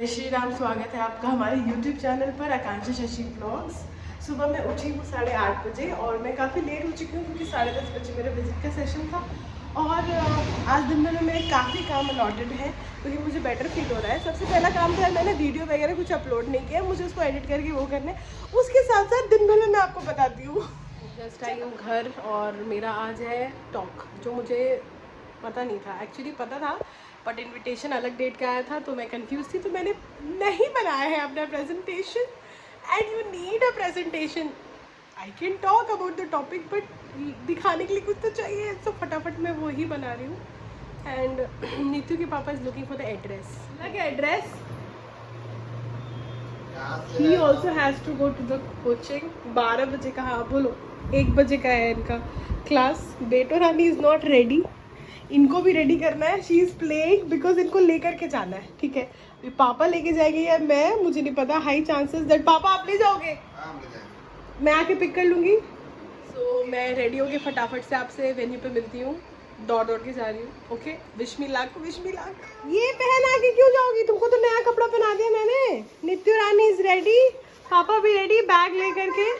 जय श्री राम। स्वागत है आपका हमारे YouTube चैनल पर आकांक्षा शशि व्लॉग्स। सुबह मैं उठी हूँ 8:30 बजे और मैं काफ़ी लेट हो चुकी हूँ क्योंकि 10:30 बजे मेरा विजिट का सेशन था। और आज दिन भर में मेरे काफ़ी काम अलॉटेड है क्योंकि मुझे बेटर फील हो रहा है। सबसे पहला काम तो है मैंने वीडियो वगैरह कुछ अपलोड नहीं किया, मुझे उसको एडिट करके वो करने। उसके साथ साथ दिन भर में मैं आपको बताती हूँ। जस्ट आई हूँ घर और मेरा आज है टॉक, जो मुझे पता नहीं था। एक्चुअली पता था बट इनविटेशन अलग डेट का आया था तो मैं कंफ्यूज थी, तो मैंने नहीं बनाया है अपना presentation. And you need a presentation. I can talk about the topic but दिखाने के लिए कुछ तो चाहिए, तो फटाफट मैं वो ही बना रही हूँ। एंड नीतू के पापा is looking for the address. Like address he also has to go to the coaching. 12 बजे का, हाँ बोलो 1 बजे का है इनका क्लास। बेटो रानी इज़ नॉट रेडी, इनको भी रेडी करना है। शी इज़ प्लेइंग बिकॉज इनको लेकर के जाना है, ठीक है। पापा लेके जाएंगे या मैं, मुझे नहीं पता। हाई चांसेस दैट पापा आप ले जाओगे, मैं आके पिक कर लूँगी। सो मैं रेडी होके फटाफट से आपसे वेन्यू पे मिलती हूँ। दौड़ के जा रही हूँ। Okay, wish me luck, wish me luck. ये पहन आके क्यों जाओगी? तुमको तो नया कपड़ा पहना दिया मैंने। नित्य रानी इज रेडी, पापा भी रेडी बैग लेकर के,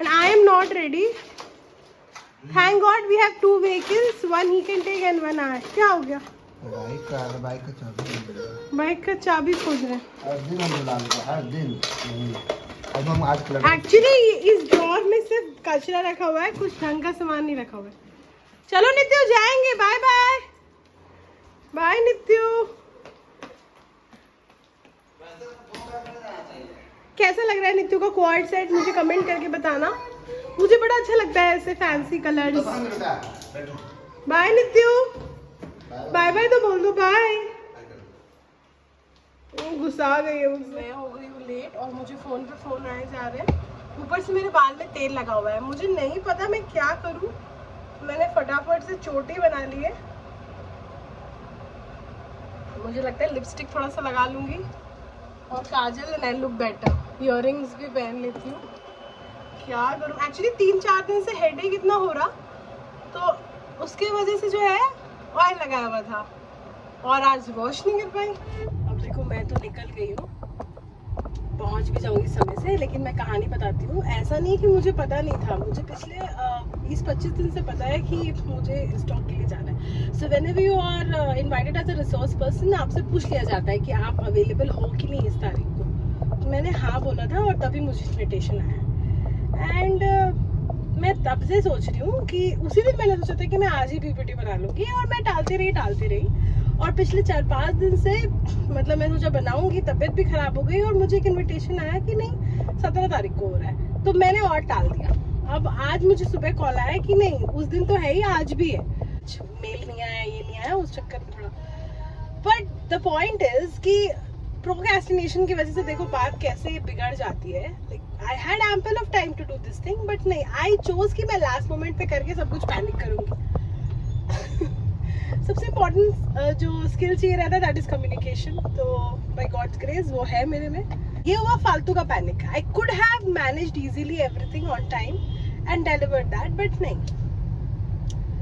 and I am not ready. Thank God we have 2 vehicles, one he can take and one I। क्या हो गया? बाइक का चाबी खोज रहे हैं। एक्चुअली इस ड्रॉर में सिर्फ कचरा रखा हुआ है, कुछ ढंग का सामान नहीं रखा हुआ है। चलो नित्य जाएंगे, बाय बाय। बाय नित्य। कैसा लग रहा है नित्य का क्वाड सेट? मुझे कमेंट करके बताना, मुझे बड़ा अच्छा लगता है ऐसे फैंसी कलर्स। बाय नित्य, बाय बाय तो बोल दो बाय। गुस्सा आ गई है मुझसे। मैं हो गई हूँ लेट और मुझे फ़ोन पे फ़ोन आए जा रहे हैं। ऊपर से मेरे बाल में तेल लगा हुआ है, मुझे नहीं पता मैं क्या करूँ। मैंने फटाफट से चोटी बना ली है। मुझे लगता है लिपस्टिक थोड़ा सा लगा लूँगी और काजल and I look better. Earrings भी पहन लेती हूँ। क्या करूँ? एक्चुअली 3-4 दिन से हेडेक इतना हो रहा, तो उसके वजह से जो है ऑयल लगाया हुआ था और आज वॉश नहीं कर पाई। अब देखो मैं तो निकल गई हूँ, पहुँच भी जाऊँगी समय से। लेकिन मैं कहानी बताती हूँ। ऐसा नहीं कि मुझे पता नहीं था, मुझे पिछले 20-25 दिन से पता है कि मुझे स्टॉक के लिए जाना है। So whenever you are invited as a resource person, आपसे पूछ लिया जाता है कि आप अवेलेबल हो कि नहीं इस तारीख को। तो मैंने हाँ बोला था और तभी मुझे इन्विटेशन आया। एंड मैं तब से सोच रही हूँ कि उसी दिन मैंने सोचा था कि मैं आज ही पीपीटी बना लूँगी, और मैं टालती रही। और पिछले 4-5 दिन से मतलब मैं सोचा बनाऊँगी, तबीयत भी ख़राब हो गई और मुझे एक इन्विटेशन आया कि नहीं 17 तारीख को हो रहा है, तो मैंने और टाल दिया। अब आज मुझे सुबह कॉल आया कि नहीं उस दिन तो है ही, आज भी है। मेल नहीं आया, ये नहीं आया, उस चक्कर में थोड़ा। बट द पॉइंट इज कि प्रोक्रेस्टिनेशन की वजह से देखो बात कैसे बिगड़ जाती है। I had ample of time to do this thing, but नहीं, आई चोज कि मैं लास्ट मोमेंट पे करके सब कुछ पैनिक करूंगी। सबसे इम्पोर्टेंट जो स्किल चाहिए रहता है दैट इज कम्युनिकेशन। तो बाय गॉड्स ग्रेस वो है मेरे में। ये हुआ फालतू का panic. I could have managed easily everything on time and delivered that, but नहीं।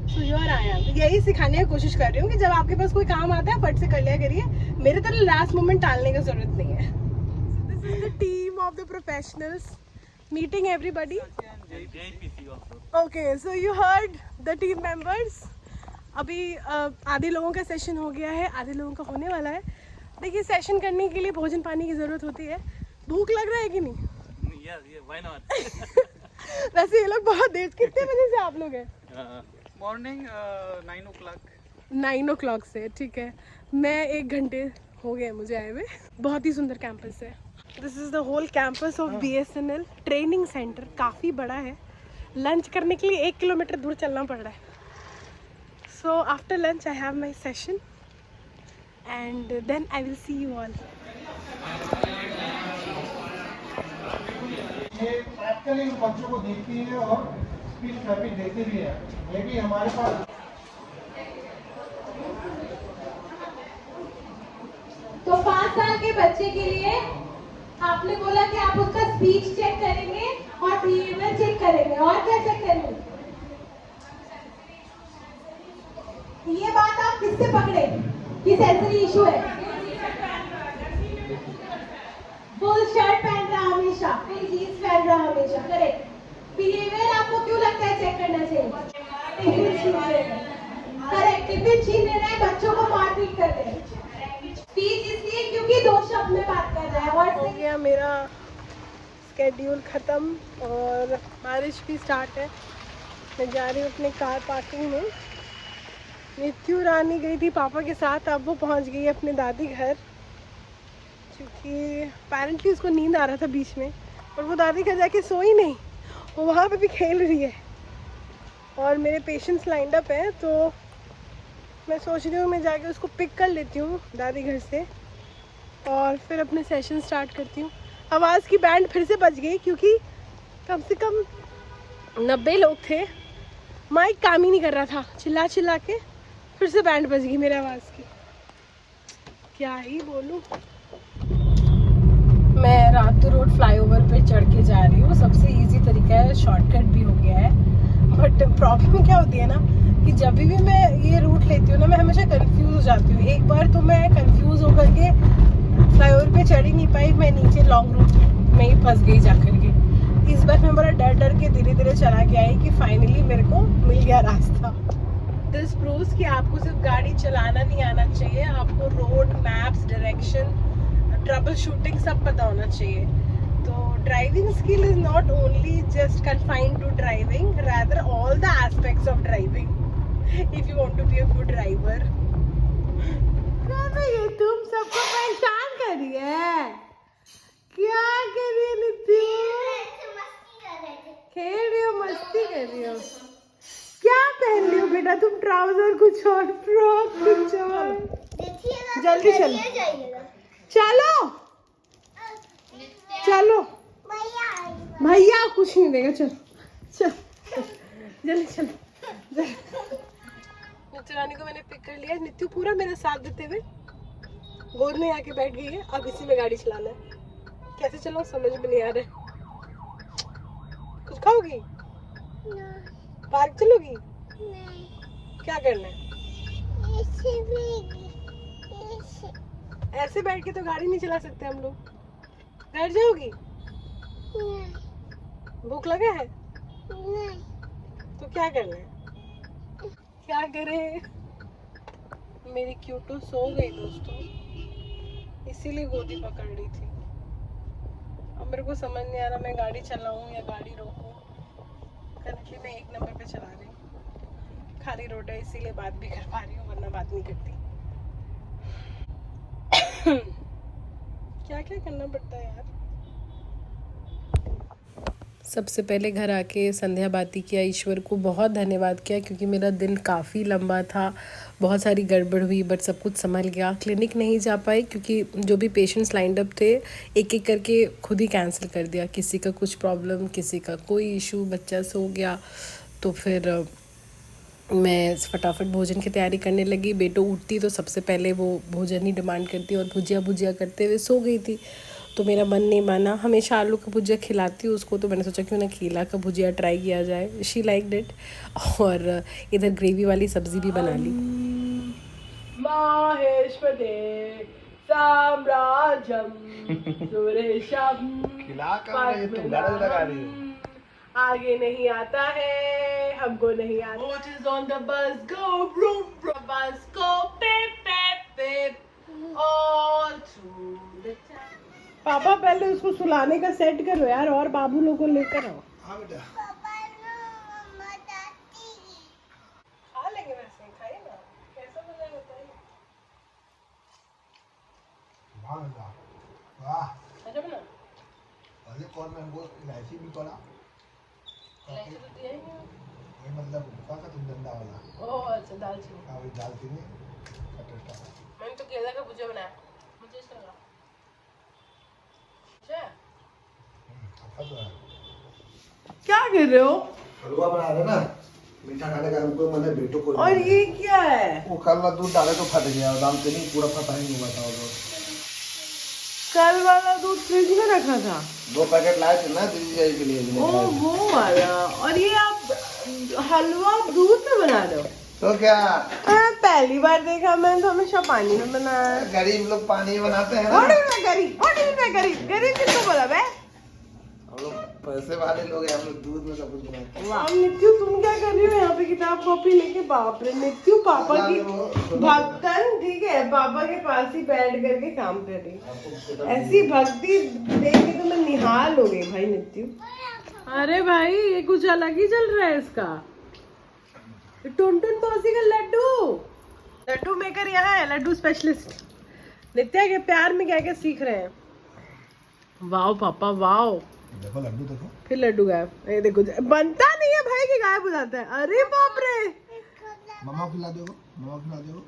So here I am. यही सिखाने की कोशिश कर रही हूँ कि जब आपके पास कोई काम आता है फट से कर लिया करिए। मेरे तरह लास्ट मोमेंट टालने की जरूरत नहीं है। This is the team of the professionals meeting everybody. Okay, so you heard the team members. अभी आधे लोगों का सेशन हो गया है, आधे लोगों का होने वाला है। देखिए सेशन करने के लिए भोजन पानी की जरूरत होती है। भूख लग रहा है कि नहीं? why not? वैसे ये लोग बहुत देर, कितने बजे से आप लोग हैं? Morning 9 o'clock। 9 o'clock से, ठीक है। मैं 1 घंटे हो गए मुझे आए हुए। बहुत ही सुंदर कैंपस है। This is the whole campus of BSNL training centre. काफ़ी बड़ा है। लंच करने के लिए 1 किलोमीटर दूर चलना पड़ रहा है। So after lunch I have my session and then I will see you all. ये प्रैक्टिकली बच्चों को देखती है और स्पीच थेरेपी देती भी है। ये भी हमारे पास। तो 5 साल के बच्चे के लिए आपने बोला कि आप उसका स्पीच चेक करेंगे और बिहेवियर चेक करेंगे, और क्या चेक करेंगे? ये बात आप किससे पकड़े कि सेंसरी इशू है? वाली जीन्स पहन रहा हमेशा, करेक्ट। बिहेवियर आपको क्यों लगता है चेक करना चाहिए? टिफिन छीन रहे हैं, करेक्ट, टिफिन छीन रहे हैं, बच्चों को मारपीट कर रहे हैं। स्पीच इसलिए क्योंकि 2 शब्द में बात कर रहा है। और हो गया मेरा स्केड्यूल ख़त्म और बारिश भी स्टार्ट है। मैं जा रही हूँ अपने कार पार्किंग में। नित्यु रानी गई थी पापा के साथ, अब वो पहुँच गई अपने दादी घर, क्योंकि अपेरेंटली उसको नींद आ रहा था बीच में, और वो दादी घर जाके सोई नहीं, वो वहाँ पे भी खेल रही है। और मेरे पेशेंट्स लाइंड अप हैं, तो मैं सोच रही हूँ मैं जाके उसको पिक कर लेती हूँ दादी घर से और फिर अपने सेशन स्टार्ट करती हूँ। आवाज़ की बैंड फिर से बज गई, क्योंकि कम से कम 90 लोग थे, माइक काम ही नहीं कर रहा था, चिल्ला चिल्ला के फिर से बैंड बज गई मेरे आवाज़ की। क्या ही बोलूँ। मैं रातू रोड फ्लाईओवर पे चढ़ के जा रही हूँ। सबसे इजी तरीका है, शॉर्टकट भी हो गया है, बट प्रॉब्लम क्या होती है ना कि जब भी मैं ये रूट लेती हूँ ना, मैं हमेशा कंफ्यूज हो जाती हूँ। एक बार तो मैं कंफ्यूज होकर के फ्लाईओवर पे चढ़ ही नहीं पाई, मैं नीचे लॉन्ग रूट में ही फंस गई जा कर के। इस बार मैं बड़ा डर डर के धीरे धीरे चला के आई कि फाइनली मेरे को मिल गया रास्ता। दिस प्रूव्स कि आपको सिर्फ गाड़ी चलाना नहीं आना चाहिए, आपको road maps, direction, troubleshooting सब पता होना चाहिए। तो driving skill is not only just confined to driving, rather all the aspects of driving if you want to be a good driver. ये तुम सबको परेशान कर रही है, क्या कर रही है नित्यु? खेल रही हो, मस्ती कर रही हो? क्या पहन रही हो बेटा तुम? ट्राउजर कुछ और, फ्रॉक कुछ और। जल्दी चलो चलो चलो, भैया कुछ नहीं देगा, चलो चलो जल्दी चलो। नित्यु रानी को मैंने पिक कर लिया। नित्यु पूरा मेरा साथ देते हुए गोद में आके बैठ गई है। अब इसी में गाड़ी चलाना है। कैसे चलाऊं समझ में नहीं आ रहा है। कुछ खाओगी? पार्क चलोगी? क्या करना है? ऐसे बैठ के तो गाड़ी नहीं चला सकते हम लोग। बैठ जाओगी? भूख लगा है? तो क्या करना है? क्या करें? मेरी क्यूटो सो गई दोस्तों, इसीलिए गोदी पकड़ ली थी। अब मेरे को समझ नहीं आ रहा मैं गाड़ी चलाऊं या गाड़ी रोकूं। करंटली मैं 1 नंबर पे चला रही हूँ। खाली रोड है इसीलिए बात भी कर पा रही हूँ, वरना बात नहीं करती। क्या क्या करना पड़ता है यार। सबसे पहले घर आके संध्या बाती किया, ईश्वर को बहुत धन्यवाद किया, क्योंकि मेरा दिन काफ़ी लंबा था, बहुत सारी गड़बड़ हुई, बट सब कुछ संभल गया। क्लिनिक नहीं जा पाई क्योंकि जो भी पेशेंट्स लाइंड अप थे एक एक करके खुद ही कैंसिल कर दिया। किसी का कुछ प्रॉब्लम, किसी का कोई इशू, बच्चा सो गया। तो फिर मैं फटाफट भोजन की तैयारी करने लगी। बेटो उठती तो सबसे पहले वो भोजन ही डिमांड करती और भुजिया भुजिया करते हुए सो गई थी। तो मेरा मन नहीं माना, हमेशा आलू का भुजिया खिलाती हूँ उसको, तो मैंने सोचा क्यों ना खीला का भुजिया ट्राई किया जाए। She liked it. और इधर ग्रेवी वाली सब्जी भी बना ली। माहेश्वरे साम्राज्यम सुरेशम आगे नहीं आता है, हमको नहीं आता। What is on the bus? Go vroom vroom. Bus go pip pip pip all through the town. पापा पहले उसको सुलाने का सेट करो यार, और बाबू लोग को लेकर आओ। हाँ बेटा। खा लेंगे वैसे, खाइए ना। कैसा बना बताइए। वाह। अच्छा बना। अरे कौन मैंगो इलायची भी पड़ा। इलायची तो दिया ही नहीं। ये मतलब का तुम डंडा वाला। ओह अच्छा, दालचीनी। हाँ वही दालचीनी का टेस्ट आता है। मैंने तो केला का भुजिया बनाया, मुझे अच्छा लगा। क्या कर रहे हो? हलवा बना रहे ना, मीठा खाने का हमको मैंने बेटो को। और ये क्या है? वो कल वाला दूध डाले तो फट गया, दाम से नहीं पूरा फटा ही हुआ था वो। कल वाला दूध फ्रिज में रखा था। 2 पैकेट लाए थे ना दीदी के लिए। ओ वो वाला। और ये आप हलवा दूध में बना रहे हो? तो क्या पहली बार देखा मैंने, तो हमेशा पानी में बनाया। गरीब लोग पानी में बनाते हैं गरीब गरीब किसको बोला बे? हम पैसे वाले लोग हैं हम लोग, दूध में सब कुछ बनाते हैं। वाह नित्यु, तुम क्या कर रही हो यहाँ पे किताब कॉपी लेके? बाप रे नित्यु, पापा की भक्तन, ठीक है, पापा के पास ही बैठ करके काम कर रही। ऐसी भक्ति देख के तो मैं निहाल हो गई भाई नित्यु। अरे भाई ये कुछ अलग ही चल रहा है इसका। टुनटुन मौसी का लड्डू, लड्डू मेकर यहाँ है, लड्डू स्पेशलिस्ट। नित्या के प्यार में क्या क्या सीख रहे हैं। वाओ पापा वाओ, देखो लड्डू देखो, फिर लड्डू गायब। ये देखो बनता नहीं है भाई कि गायब हो जाता है। अरे बाप रे, मम्मा खिला दो, मम्मा खिला दो।